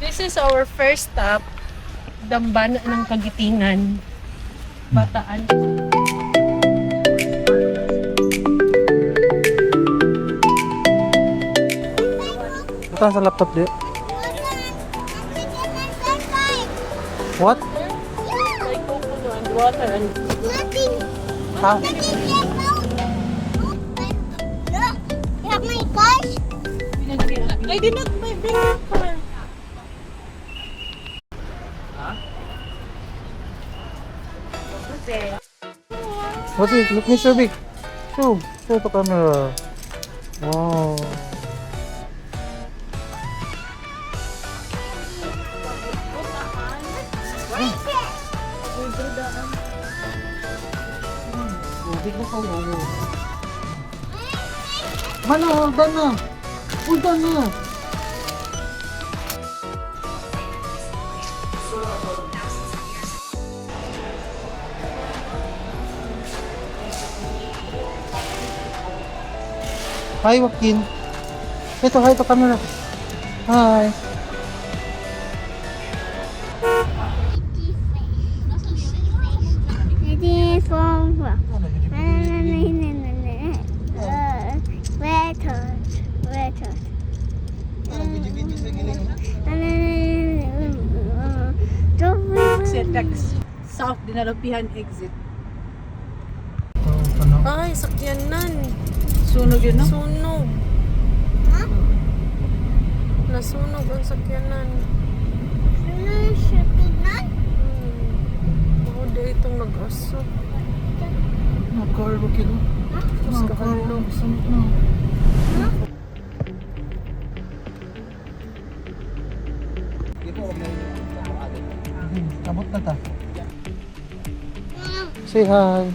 This is our first stop, Dambana ng Kagitingan, Bataan. Ito sa laptop di. What? Like coconut and water and Ha? I did not bring your car. What's it? Look me show big. Show the camera. Wow. Big na ko. Mana, udah na. Udah na. Hi, Joaquin. Ito, hi, ito camera. Hi. Exit South Dinalapihan exit. Ay, sakyanan. Sunog yun, no? Sunog. Nasunog ang sakyanan. Ako di itong nag-asok. Car, Joaquin. Mas kahalong. Abot na ta. Say hi.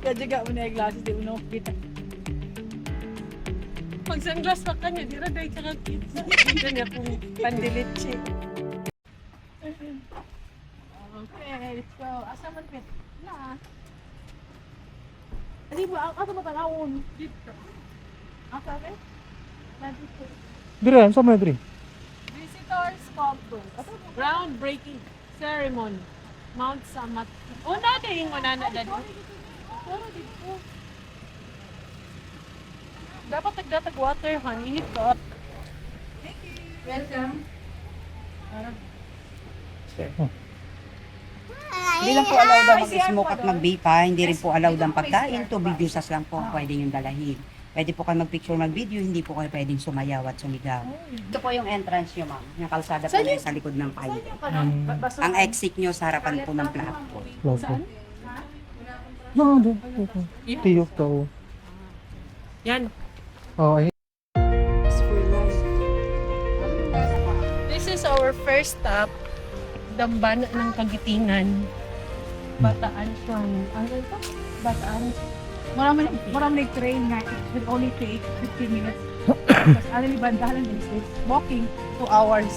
Kajaga mo na yung glasses, di mo na kita. Pag sunglass pa kanya, di ra dahil kakakita. Hindi niya kung pandilitsi. Okay, let's go. Asa man pit? Na. Hindi ba? Asa mo tanawon? Dito. Asa ba? Na dito. Dire, saan mo na dire? Visitors Conference. Groundbreaking ceremony. Mount Samat. Una din mo na dito. Pero dito. Dapat nagdatag water, honey. Hot. Welcome. Hindi lang po allowed ang mag-smoke at mag-vape ha. Hindi rin po allowed ang pagkain. Tubig juices lang po pwede yung dalahin. Pwede po kayo mag-picture, mag-video. Hindi po kayo pwedeng sumayaw at sumigaw. Ito po yung entrance nyo, ma'am. Yung kalsada po na sa likod ng pilot. Ang exit nyo sa harapan po ng platform. Logo. No, no. Tiyok daw. Yan. Oh, ay. This is our first stop, Dambana ng Kagitingan, Bataan from, ano ito? Bataan. Marami train nga, it will only take 15 minutes. Tapos alali bandahan din is walking 2 hours.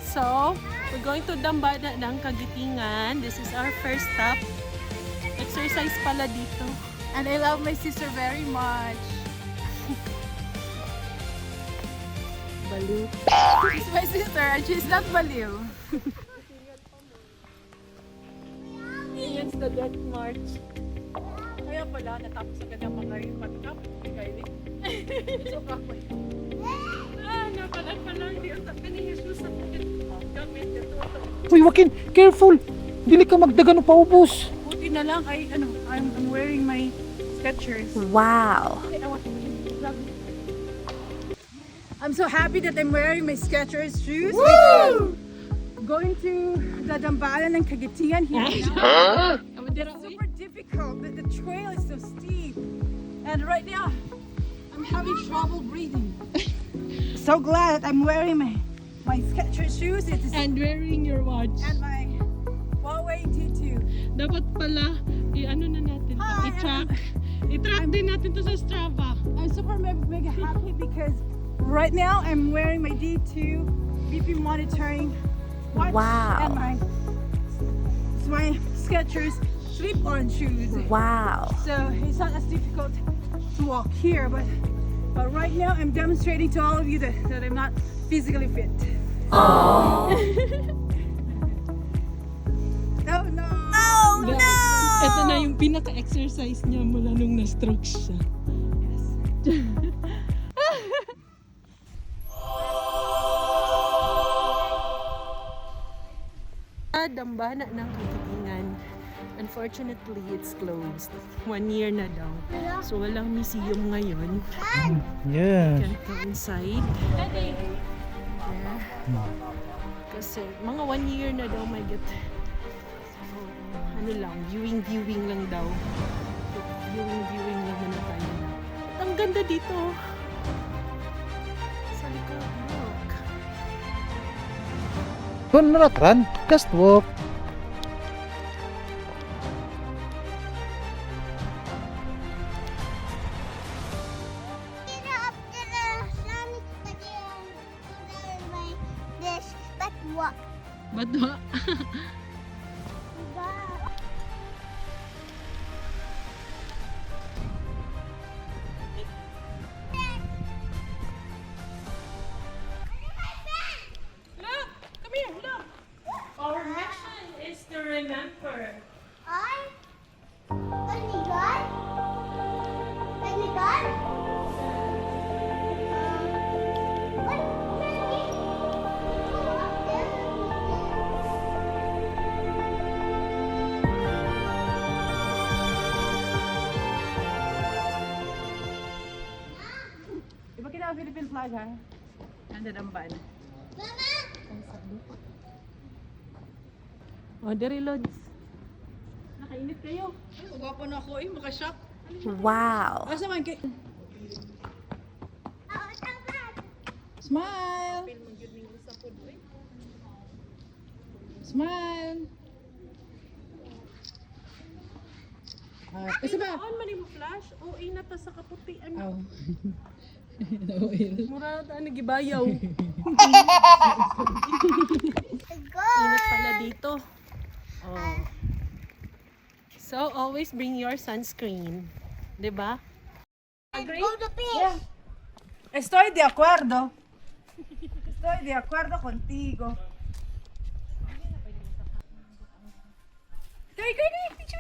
So, we're going to Dambana ng Kagitingan. This is our first stop. Exercise pala dito. And I love my sister very much. Baliw. She's my sister and she's not baliw. It's the Death March. Kaya pala, natapos agad ang mga rin mag-cup. Kylie. So, kapoy. Napala, hindi ang tabi ni Jesus sa gamit ito. Uy, Joaquin, careful. Dili ka magdagan o paubos. Buti na lang ay I'm wearing my Skechers. Wow. I'm so happy that I'm wearing my Skechers shoes. Going to the Dambana ng Kagitingan here. It's super difficult. The trail is so steep. And right now, I'm having trouble breathing. So glad that I'm wearing my Skechers shoes. And wearing your watch. And my Huawei T2. Dapat pala, i-ano na natin. Hi, I-track. I-track din natin to sa Strava. I'm super mega happy because right now I'm wearing my D2 BP monitoring watch. Wow. And my Skechers slip-on shoes. Wow. So it's not as difficult to walk here, but right now I'm demonstrating to all of you that I'm not physically fit. Oh no! Oh no! Ito na yung pinaka-exercise niya mula nung na-stroke siya. Dambana ng Kagitingan. Unfortunately, it's closed. 1 year na daw. So, walang museum ngayon. Yeah. Can't go inside. Yeah. Kasi mga 1 year na daw may get. So, ano lang, viewing lang daw. Viewing lang muna tayo. At ang ganda dito. Sa likod, look. Don't not run, just walk. But what? Look! Come here, look! Our mission is to remember. Ipakita ang Philippine flag, ha? Nandun ang ban. O, dere, Lods. Nakainit kayo. Ay, magwapo na ako eh, makashock. Wow. Asa man kay... Smile! Smile! Isa ba? On man yung flash. O, inata sa kaputian. Oh. Mura na nagibayaw. Init pala dito. Oh. So, always bring your sunscreen. Diba? Agree? Estoy de acuerdo. Estoy de acuerdo contigo. Go, picture.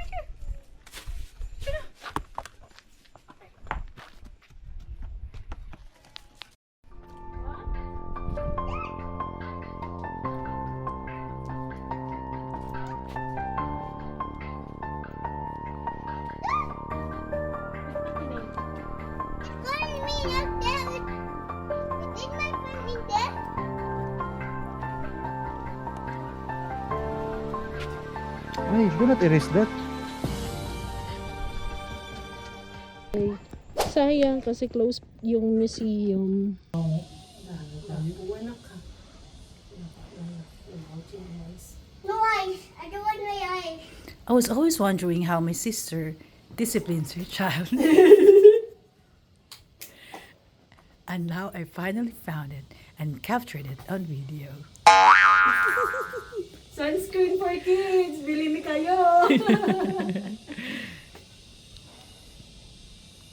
Ay, do not erase that. Sayang kasi close yung museum. No eyes. I don't want my eyes. I was always wondering how my sister disciplines her child. And now I finally found it and captured it on video. Sunscreen for kids! Bili mi kayo!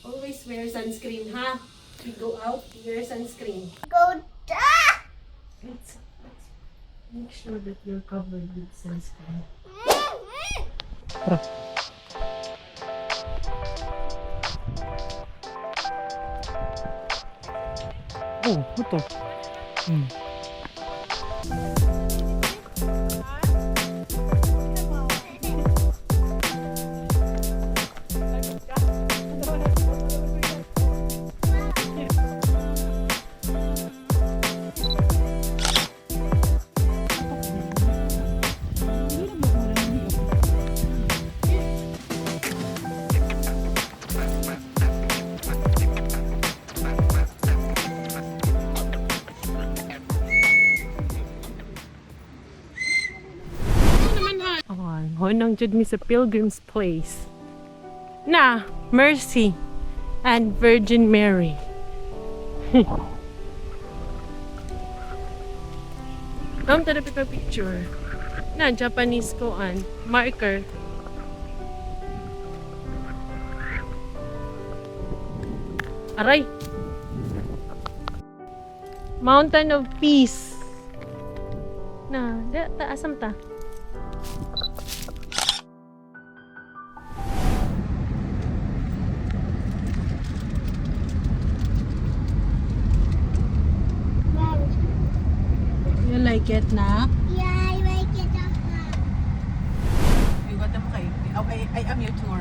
Always wear sunscreen, ha? You go out, wear sunscreen. Go da! Let's make sure that you're covered with sunscreen. Oh, what the? Honong jud mi sa Pilgrim's Place. Na, Mercy and Virgin Mary. Ang tara pa picture. Na Japanese koan marker Aray! Mountain of Peace. Na, asam ta? You like it na? Yeah, I like it. You got them okay. Okay, I am your tour.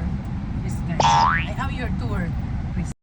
This guy. I am your tour. Please.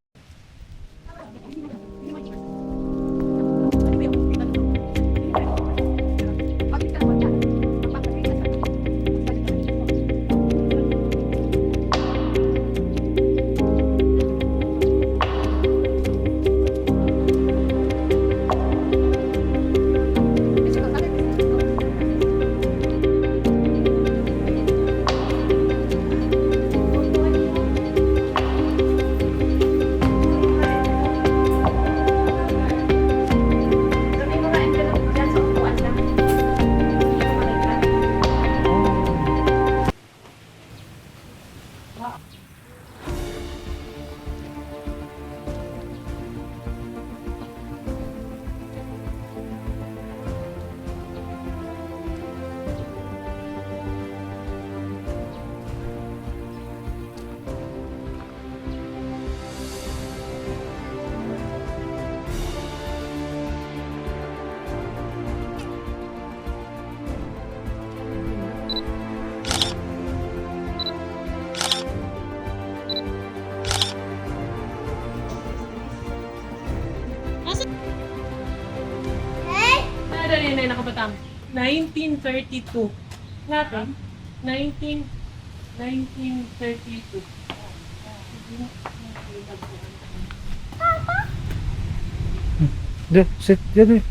Dali na nakabatang. 1932. Natin? 1932. Diyan, sit diyan eh.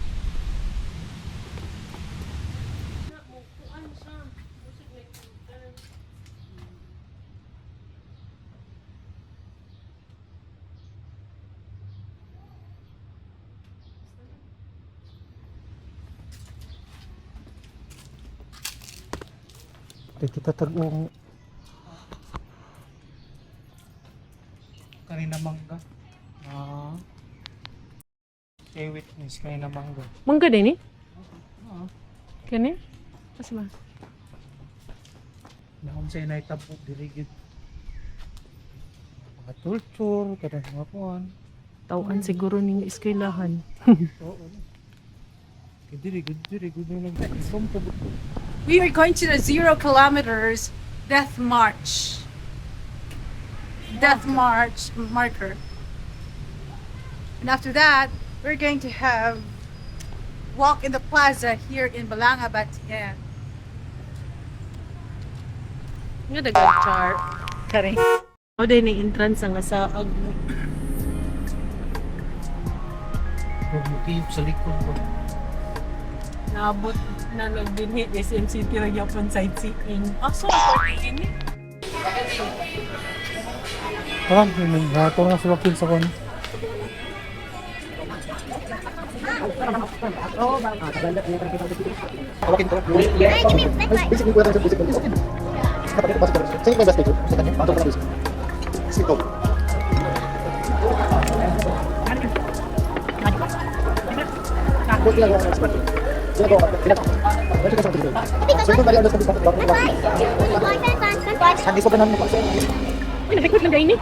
Dito tatag-ong kanina mangga. Stay witness kanina mangga. Mangga din eh? Kani? Asa ba? Nahon sa inay tabo dirigid. Mga tultur, kada mga kuan. Tawaan siguro ning eskwelahan. Oo. Dirigid yung nag-sumpo. We are going to the 0 kilometers death march. Death march marker. And after that, we're going to have walk in the plaza here in Balanga, Batian. Nga dagang char. Kare. O din yung entrance ang asaag mo. Bumutib sa likod ko. Naabot na nagbinhit SM City Nagyapon sightseeing. So important ini. Parang, nato na sa wakil sa kon. Uy, na-record lang kayo ni.